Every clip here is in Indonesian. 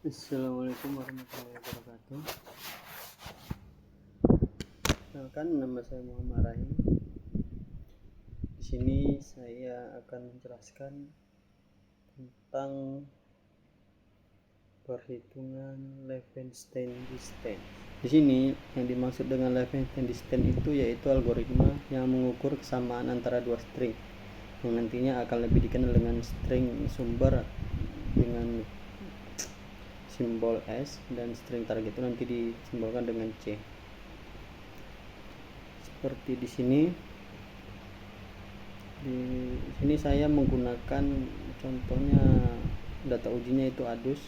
Assalamualaikum warahmatullahi wabarakatuh. Kenalkan, nama saya Muhammad Rahim. Di sini saya akan menjelaskan tentang perhitungan Levenshtein distance. Di sini yang dimaksud dengan Levenshtein distance itu yaitu algoritma yang mengukur kesamaan antara dua string yang nantinya akan lebih dikenal dengan string sumber dengan simbol S dan string target itu nanti disimbolkan dengan C. Seperti di sini saya menggunakan contohnya data ujinya itu ADUS.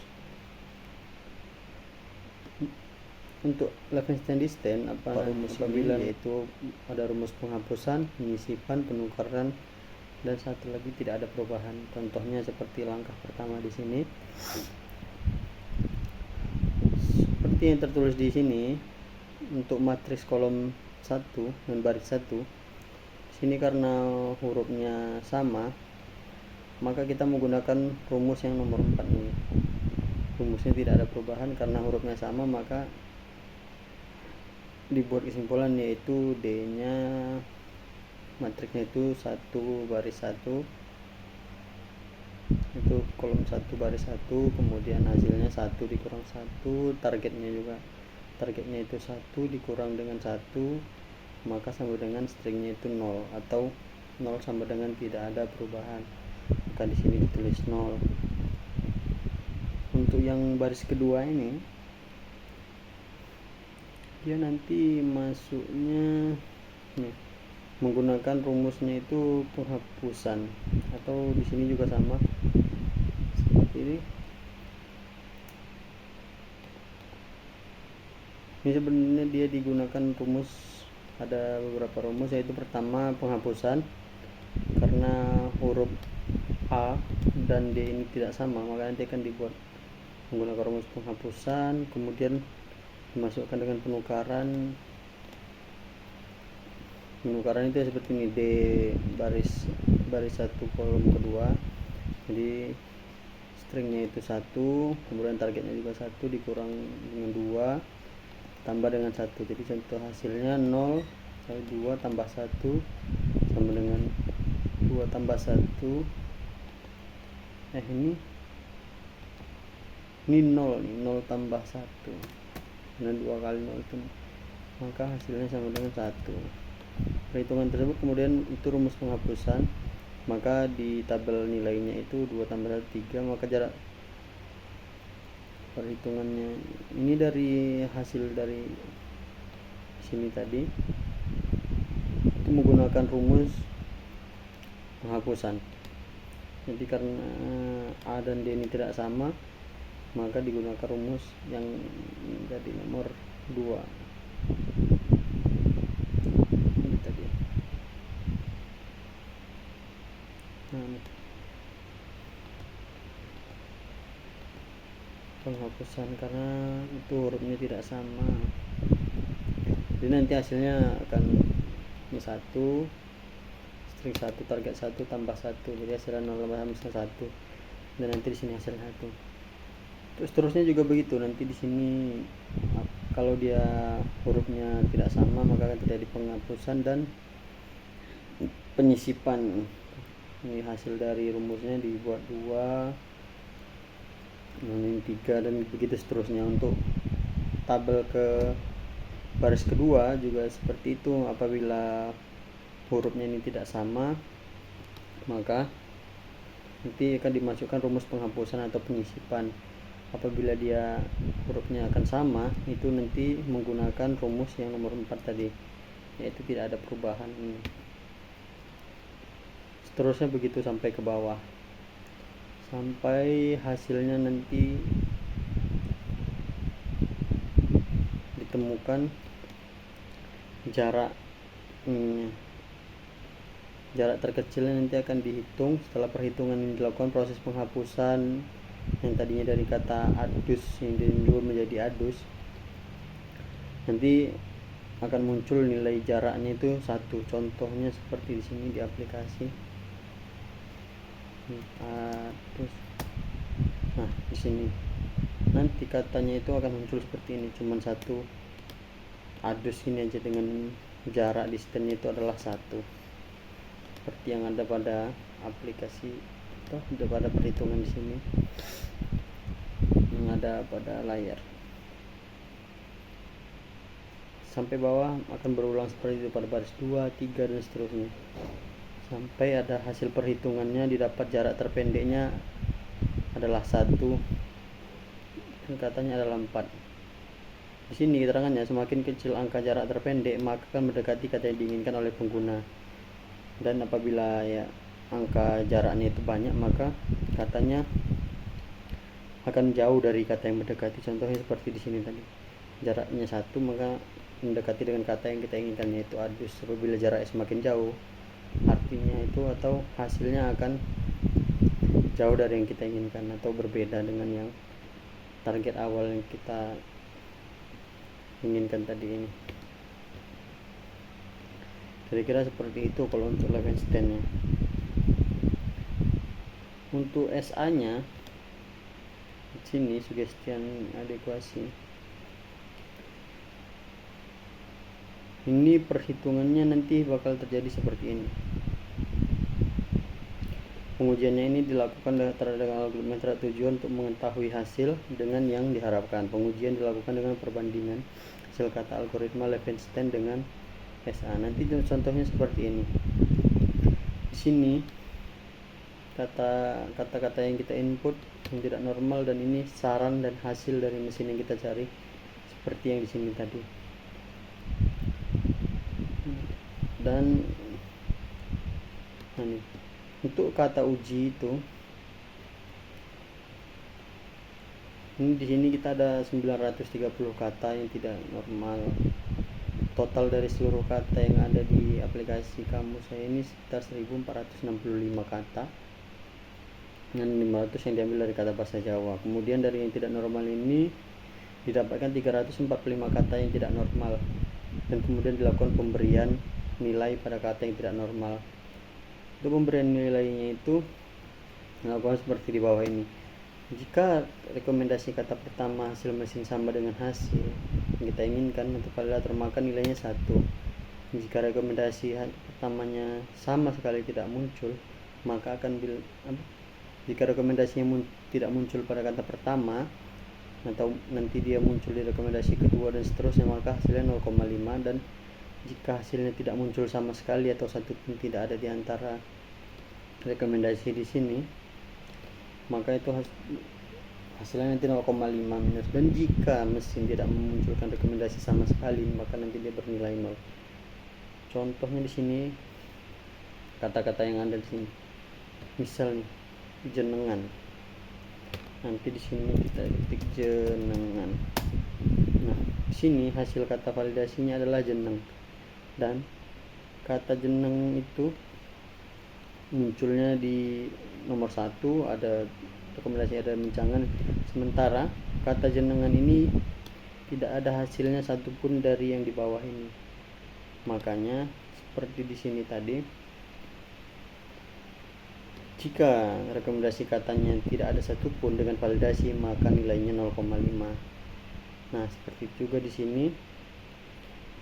Untuk Levenshtein distance apabila yaitu ada rumus penghapusan, penyisipan, penukaran, dan satu lagi tidak ada perubahan. Contohnya seperti langkah pertama di sini. Seperti yang tertulis di sini, untuk matriks kolom 1 dan baris 1, sini karena hurufnya sama, maka kita menggunakan rumus yang nomor 4 ini. Rumusnya tidak ada perubahan karena hurufnya sama, maka dibuat kesimpulan yaitu D nya matriksnya itu 1 baris 1, itu kolom 1 baris 1, kemudian hasilnya 1 dikurang 1, targetnya itu 1 dikurang dengan 1, maka sama dengan stringnya itu 0 atau 0 sama dengan tidak ada perubahan, maka di sini ditulis 0. Untuk yang baris kedua ini dia nanti masuknya menggunakan rumusnya itu penghapusan, atau di sini juga sama seperti ini. Ini sebenarnya dia digunakan rumus, ada beberapa rumus, yaitu pertama penghapusan karena huruf A dan D ini tidak sama, maka nanti akan dibuat menggunakan rumus penghapusan, kemudian dimasukkan dengan penukaran itu seperti ini, D baris 1 kolom kedua, jadi stringnya itu 1, kemudian targetnya juga 1 dikurang dengan 2 tambah dengan 1, jadi contoh hasilnya 0 2 tambah 1 sama dengan 2 tambah 1, ini 0 tambah 1, dan 2 kali 0 itu, maka hasilnya sama dengan 1. Perhitungan tersebut kemudian itu rumus penghapusan, maka di tabel nilainya itu 2 tambah 1 3, maka jarak perhitungannya ini dari hasil dari sini tadi itu menggunakan rumus penghapusan. Jadi karena A dan D ini tidak sama, maka digunakan rumus yang menjadi nomor 2. Ini tadi. Penghapusan karena itu hurufnya tidak sama, jadi nanti hasilnya akan ini 1 string 1 target 1 tambah 1, jadi hasilnya 0 tambah 1, dan nanti di sini hasil 1. Terus seterusnya juga begitu, nanti di sini kalau dia hurufnya tidak sama maka akan terjadi penghapusan dan penyisipan. Ini hasil dari rumusnya dibuat 2, ini 3, dan begitu seterusnya. Untuk tabel ke baris kedua juga seperti itu, apabila hurufnya ini tidak sama maka nanti akan dimasukkan rumus penghapusan atau penyisipan. Apabila dia hurufnya akan sama, itu nanti menggunakan rumus yang nomor 4 tadi, yaitu tidak ada perubahan. Seterusnya begitu sampai ke bawah, sampai hasilnya nanti ditemukan jarak terkecilnya nanti akan dihitung setelah perhitungan yang dilakukan proses penghapusan yang tadinya dari kata adus yang dirubah menjadi adus, nanti akan muncul nilai jaraknya itu 1. Contohnya seperti di sini di aplikasi. Nah, di sini nanti katanya itu akan muncul seperti ini, cuman satu adus ini aja dengan jarak distance itu adalah 1, seperti yang ada pada aplikasi atau ada pada perhitungan di sini yang ada pada layar. Sampai bawah akan berulang seperti itu pada baris 2, 3 dan seterusnya sampai ada hasil perhitungannya, didapat jarak terpendeknya adalah 1 dan katanya adalah 4. Di sini keterangannya semakin kecil angka jarak terpendek maka akan mendekati kata yang diinginkan oleh pengguna, dan apabila ya angka jaraknya itu banyak maka katanya akan jauh dari kata yang mendekati. Contohnya seperti di sini tadi, jaraknya 1 maka mendekati dengan kata yang kita inginkan, yaitu adus. Apabila jaraknya semakin jauh, artinya itu atau hasilnya akan jauh dari yang kita inginkan atau berbeda dengan yang target awal yang kita inginkan tadi ini. Kira-kira seperti itu kalau untuk Levenshtein-nya. Untuk SA-nya di sini sugestian adekuasi. Ini perhitungannya nanti bakal terjadi seperti ini. Pengujiannya ini dilakukan terhadap algoritma tujuan untuk mengetahui hasil dengan yang diharapkan. Pengujian dilakukan dengan perbandingan hasil kata algoritma Levenshtein dengan SA. Nanti contohnya seperti ini. Di sini kata-kata yang kita input yang tidak normal, dan ini saran dan hasil dari mesin yang kita cari seperti yang di sini tadi. Dan ini untuk kata uji itu, ini di sini kita ada 930 kata yang tidak normal. Total dari seluruh kata yang ada di aplikasi kamus saya ini sekitar 1465 kata, dan 500 yang diambil dari kata bahasa Jawa. Kemudian dari yang tidak normal ini didapatkan 345 kata yang tidak normal, dan kemudian dilakukan pemberian nilai pada kata yang tidak normal. Untuk pemberian nilainya itu dilakukan seperti di bawah ini. Jika rekomendasi kata pertama hasil mesin sama dengan hasil yang kita inginkan untuk validator, maka nilainya 1. Jika rekomendasi pertamanya sama sekali tidak muncul, maka akan jika rekomendasinya tidak muncul pada kata pertama atau nanti dia muncul di rekomendasi kedua dan seterusnya, maka hasilnya 0,5. Dan jika hasilnya tidak muncul sama sekali atau satu pun tidak ada di antara rekomendasi di sini, maka itu hasilnya nanti 0,5 minus. Dan jika mesin tidak memunculkan rekomendasi sama sekali, maka nanti dia bernilai 0. Contohnya di sini kata-kata yang ada di sini, misalnya jenengan. Nanti di sini kita ketik jenengan. Nah, di sini hasil kata validasinya adalah jeneng, dan kata jeneng itu munculnya di nomor 1, ada rekomendasi, ada menjangan. Sementara kata jenengan ini tidak ada hasilnya satupun dari yang di bawah ini. Makanya seperti di sini tadi, jika rekomendasi katanya tidak ada satupun dengan validasi, maka nilainya 0,5. Nah, seperti juga di sini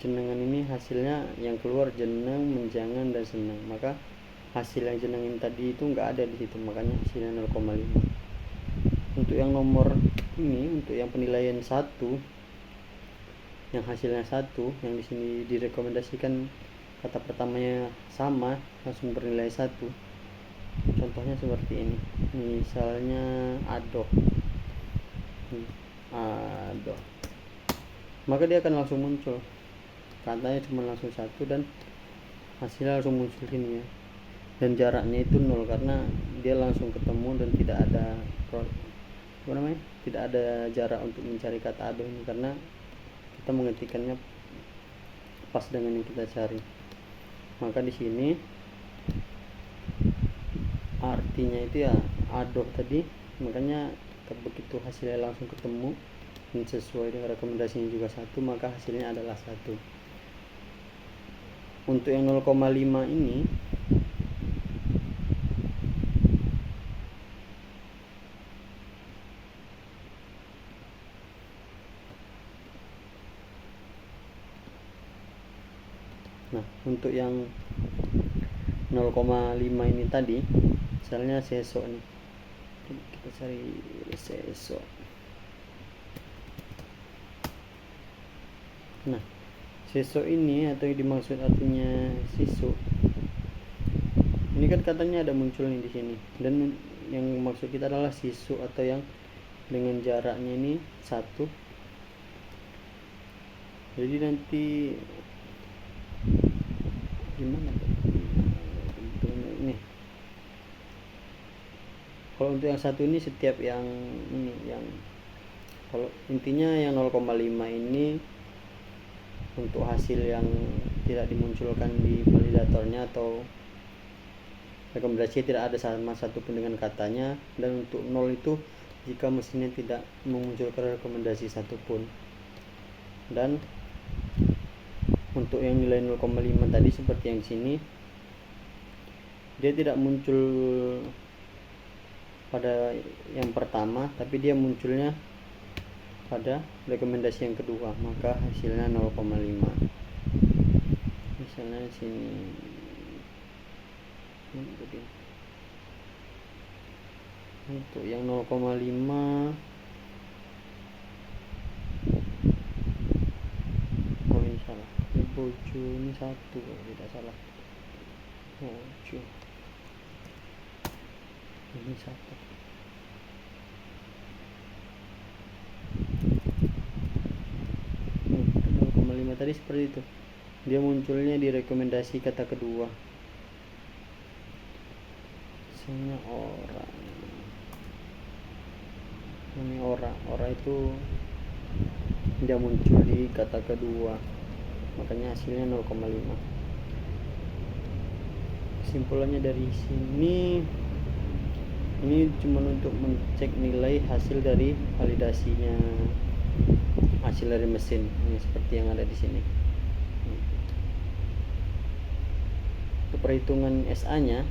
jenengan ini hasilnya yang keluar jeneng, menjangan, dan senang. Maka hasil yang jenengin tadi itu nggak ada di situ, makanya hasilnya 0,5. Untuk yang nomor ini, untuk yang penilaian 1, yang hasilnya 1, yang di sini direkomendasikan kata pertamanya sama, langsung bernilai 1. Contohnya seperti ini, misalnya adoh, maka dia akan langsung muncul katanya cuma langsung 1 dan hasilnya langsung muncul ini ya. Dan jaraknya itu 0 karena dia langsung ketemu dan tidak ada tidak ada jarak untuk mencari kata adoh ini, karena kita mengetikkannya pas dengan yang kita cari. Maka di sini artinya itu ya adoh tadi, makanya begitu hasilnya langsung ketemu dan sesuai dengan rekomendasinya juga 1, maka hasilnya adalah 1. Untuk yang 0,5 ini Nah, untuk yang 0,5 ini tadi misalnya seso nih, kita cari seso. Nah, seso ini atau yang dimaksud artinya sisu ini kan katanya ada muncul nih di sini, dan yang maksud kita adalah sisu atau yang dengan jaraknya ini 1. Jadi nanti gimana ini, kalau untuk yang 1 ini setiap yang ini, yang kalau intinya yang 0,5 ini untuk hasil yang tidak dimunculkan di validatornya atau rekomendasi tidak ada sama satupun dengan katanya, dan untuk 0 itu jika mesinnya tidak memunculkan rekomendasi satupun. Dan untuk yang nilai 0,5 tadi seperti yang di sini, dia tidak muncul pada yang pertama, tapi dia munculnya pada rekomendasi yang kedua, maka hasilnya 0,5. Misalnya sini untuk yang 0,5 ini salah, ini bojo ini 1 kalau tidak salah, bojo ini 1. Nih, 0,5 tadi seperti itu, dia munculnya di rekomendasi kata kedua. Misalnya orang ini, orang itu dia muncul di kata kedua, makanya hasilnya 0,5. Kesimpulannya dari sini, ini cuma untuk mencek nilai hasil dari validasinya, hasil dari mesin ini seperti yang ada di sini. Untuk perhitungan SA nya,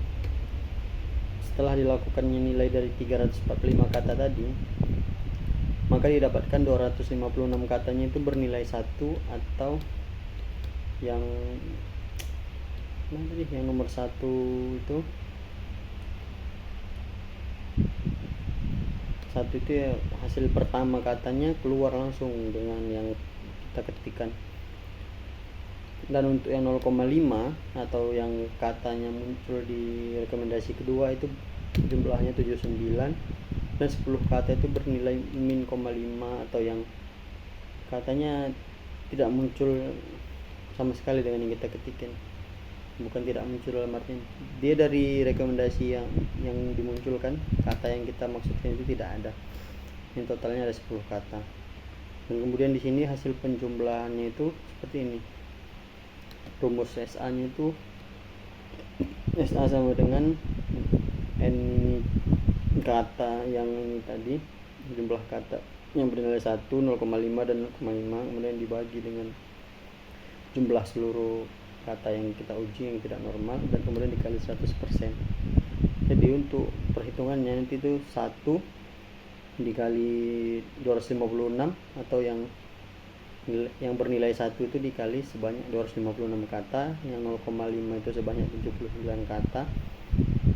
setelah dilakukannya nilai dari 345 kata tadi, maka didapatkan 256 katanya itu bernilai 1, atau yang yang nomor 1 itu 1 itu ya hasil pertama katanya keluar langsung dengan yang kita ketikkan. Dan untuk yang 0,5 atau yang katanya muncul di rekomendasi kedua itu jumlahnya 79, dan 10 kata itu bernilai min 0,5 atau yang katanya tidak muncul sama sekali dengan yang kita ketikin. Bukan tidak muncul dalam artian dia dari rekomendasi yang dimunculkan, kata yang kita maksudkan itu tidak ada. Yang totalnya ada 10 kata. Dan kemudian di sini hasil penjumlahannya itu seperti ini. Rumus SA-nya itu SA sama dengan N ini kata yang ini tadi, jumlah kata yang bernilai 1, 0,5 dan 0,5, kemudian dibagi dengan jumlah seluruh kata yang kita uji yang tidak normal, dan kemudian dikali 100%. Jadi untuk perhitungannya nanti itu 1 dikali 256, atau yang bernilai 1 itu dikali sebanyak 256 kata, yang 0,5 itu sebanyak 79 kata,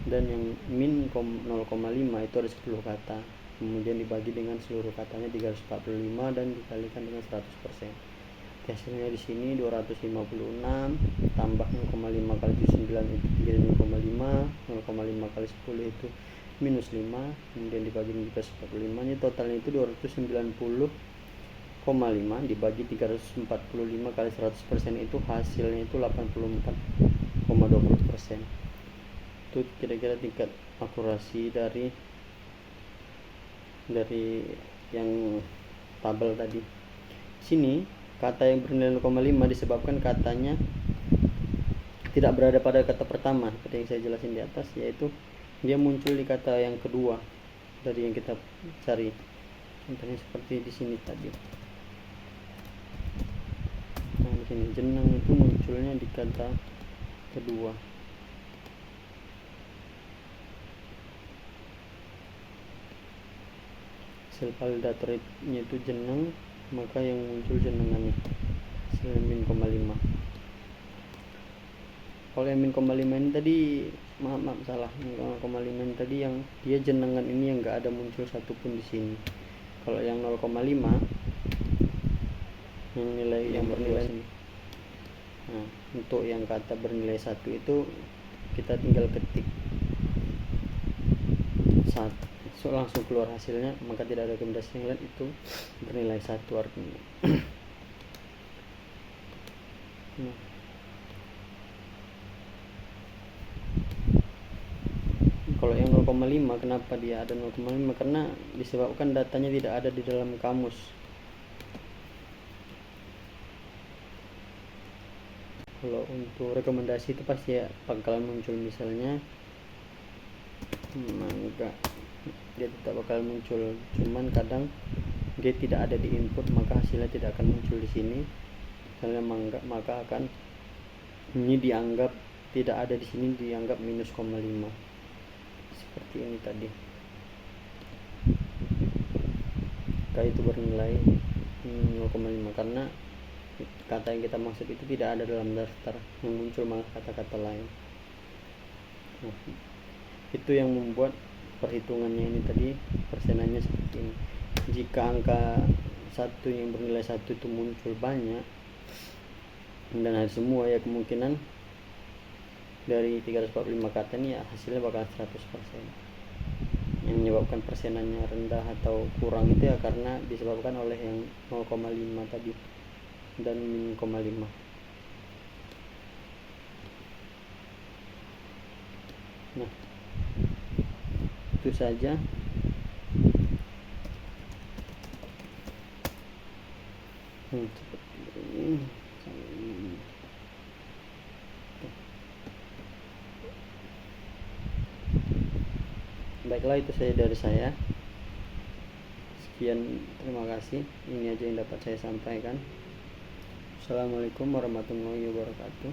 dan yang min 0,5 itu ada 10 kata, kemudian dibagi dengan seluruh katanya 345 dan dikalikan dengan 100%. Hasilnya di sini 256 tambah 0,5 kali 79 itu 35, 0,5 kali 10 itu minus 5, kemudian dibagi dengan 345, nya totalnya itu 290,5 dibagi 345 kali 100% itu hasilnya itu 84,20%. Itu kira-kira tingkat akurasi dari yang tabel tadi. Sini kata yang bernilai 0,5 disebabkan katanya tidak berada pada kata pertama seperti yang saya jelasin di atas, yaitu dia muncul di kata yang kedua dari yang kita cari. Contohnya seperti di sini tadi. Nah, di sini jenang itu munculnya di kata kedua. Hasil validatornya itu jenang, maka yang muncul jenengan hasil min 0,5. Kalau yang min 0,5 ini tadi maaf salah, 0,5 ini tadi yang dia jenengan ini yang enggak ada muncul satupun di sini. Kalau yang 0,5 yang nilai yang bernilai ini. Nah, untuk yang kata bernilai 1 itu kita tinggal ketik 1, so langsung keluar hasilnya, maka tidak ada rekomendasi yang lain, itu bernilai 1 artinya. Nah, kalau yang 0,5 kenapa dia ada 0,5? Karena disebabkan datanya tidak ada di dalam kamus. Kalau untuk rekomendasi itu pasti ya bakalan muncul, misalnya mangga, dia tidak bakal muncul, cuman kadang dia tidak ada di input, maka hasilnya tidak akan muncul di sini. Misalnya mangga, maka akan ini dianggap tidak ada di sini, dianggap minus 0,5 seperti ini tadi. Maka itu bernilai 0,5 karena kata yang kita maksud itu tidak ada dalam daftar, yang muncul malah kata-kata lain. Nah, itu yang membuat perhitungannya ini tadi persenannya seperti ini. Jika angka 1 yang bernilai 1 itu muncul banyak dan ada semua, ya kemungkinan dari 345 kata ini ya hasilnya bakal 100%. Yang menyebabkan persenannya rendah atau kurang itu ya karena disebabkan oleh yang 0,5 tadi dan min 0,5. Nah, itu saja. Seperti ini. Baiklah, itu saja dari saya. Sekian, terima kasih. Ini aja yang dapat saya sampaikan. Assalamualaikum warahmatullahi wabarakatuh.